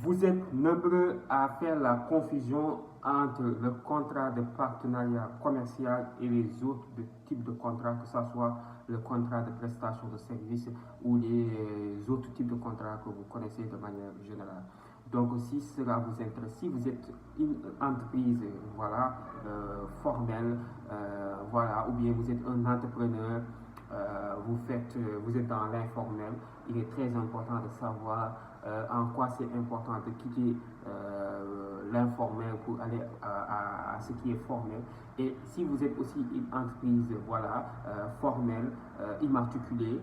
Vous êtes nombreux à faire la confusion entre le contrat de partenariat commercial et les autres types de contrats, que ce soit le contrat de prestation de services ou les autres types de contrats que vous connaissez de manière générale. Donc, si cela vous intéresse, si vous êtes une entreprise formelle, ou bien vous êtes un entrepreneur, vous êtes dans l'informel, il est très important de savoir en quoi c'est important de quitter l'informel pour aller à ce qui est formel. Et si vous êtes aussi une entreprise formelle, immatriculée,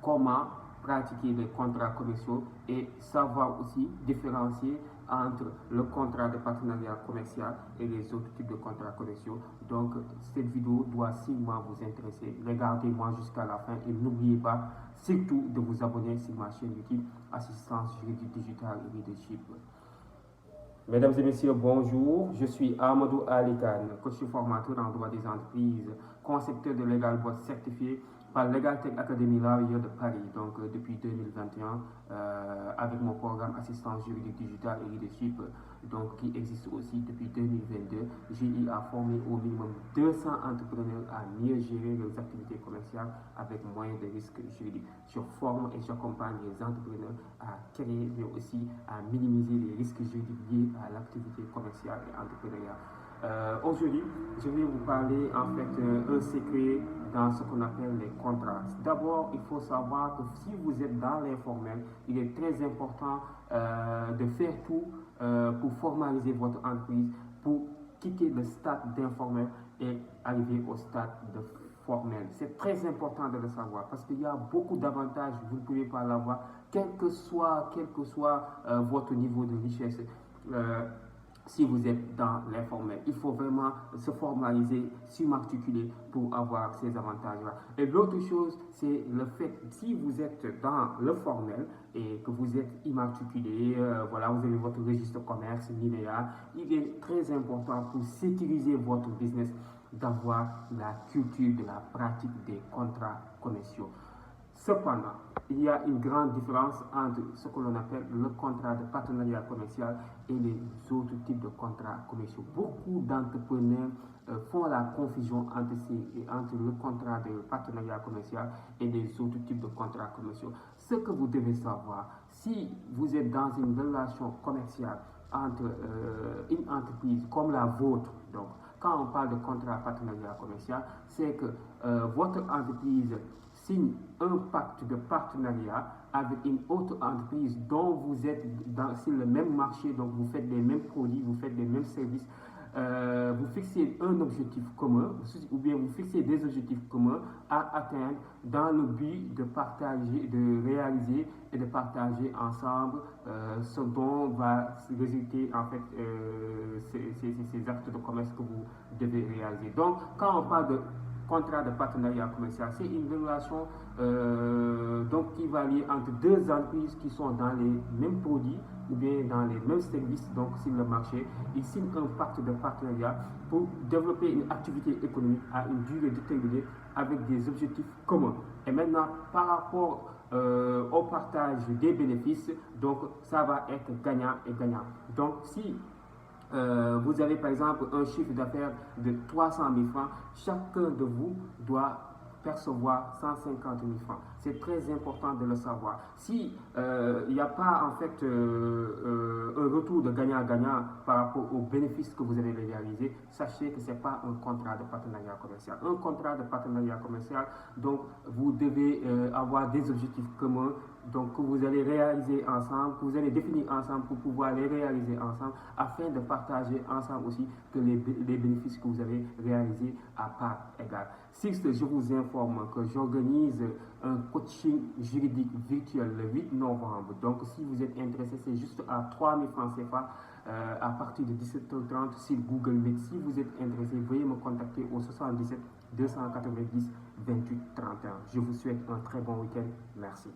comment pratiquer les contrats commerciaux et savoir aussi différencier entre le contrat de partenariat commercial et les autres types de contrats commerciaux. Donc, cette vidéo doit sûrement vous intéresser. Regardez-moi jusqu'à la fin et n'oubliez pas surtout de vous abonner sur ma chaîne YouTube Assistance Juridique Digitale et Leadership. Mesdames et messieurs, bonjour. Je suis Amadou Ali Khan, coach formateur en droit des entreprises, concepteur de Legal Boss certifié par Legal Tech Academy Laurier de Paris, donc depuis 2021, avec mon programme Assistance Juridique Digitale et Leadership, donc qui existe aussi depuis 2022. J'ai formé au minimum 200 entrepreneurs à mieux gérer leurs activités commerciales avec moins de risques juridiques. Je forme et j'accompagne les entrepreneurs à créer, mais aussi à minimiser les risques juridiques liés à l'activité commerciale et entrepreneuriale. Aujourd'hui, je vais vous parler en fait un secret dans ce qu'on appelle les contrats. D'abord, il faut savoir que si vous êtes dans l'informel, il est très important de faire tout pour formaliser votre entreprise, pour quitter le stade d'informel et arriver au stade de formel. C'est très important de le savoir parce qu'il y a beaucoup d'avantages, vous ne pouvez pas l'avoir, quel que soit votre niveau de richesse. Si vous êtes dans l'informel, il faut vraiment se formaliser, s'immatriculer pour avoir ces avantages-là. Et l'autre chose, c'est le fait, si vous êtes dans le formel et que vous êtes immatriculé, vous avez votre registre commerce, NINEA, il est très important pour sécuriser votre business d'avoir la culture de la pratique des contrats commerciaux. Cependant, il y a une grande différence entre ce que l'on appelle le contrat de partenariat commercial et les autres types de contrats commerciaux. Beaucoup d'entrepreneurs font la confusion entre le contrat de partenariat commercial et les autres types de contrats commerciaux. Ce que vous devez savoir, si vous êtes dans une relation commerciale entre une entreprise comme la vôtre, donc quand on parle de contrat partenariat commercial, c'est que votre entreprise signe un pacte de partenariat avec une autre entreprise dont vous êtes sur le même marché, donc vous faites les mêmes produits, vous faites les mêmes services, vous fixez un objectif commun, ou bien vous fixez des objectifs communs à atteindre dans le but de partager, de réaliser et de partager ensemble ce dont va résulter en fait ces actes de commerce que vous devez réaliser. Donc, quand on parle de contrat de partenariat commercial, c'est une relation qui va lier entre deux entreprises qui sont dans les mêmes produits ou bien dans les mêmes services, donc sur le marché. Ils signent un pacte de partenariat pour développer une activité économique à une durée déterminée avec des objectifs communs. Et maintenant, par rapport au partage des bénéfices, donc ça va être gagnant et gagnant. Donc si vous avez par exemple un chiffre d'affaires de 300 000 francs, chacun de vous doit percevoir 150 000 francs. C'est très important de le savoir. Si il n'y a pas en fait un retour de gagnant-gagnant par rapport aux bénéfices que vous avez réalisés, sachez que ce n'est pas un contrat de partenariat commercial. Un contrat de partenariat commercial, donc vous devez avoir des objectifs communs, donc que vous allez réaliser ensemble, que vous allez définir ensemble pour pouvoir les réaliser ensemble, afin de partager ensemble aussi que les bénéfices que vous avez réalisés à part égale. Sixte, je vous informe que j'organise un coaching juridique virtuel le 8 novembre. Donc, si vous êtes intéressé, c'est juste à 3 000 francs CFA à partir de 17h30 sur Google Meet. Si vous êtes intéressé, veuillez me contacter au 77 290 28 31. Je vous souhaite un très bon week-end. Merci.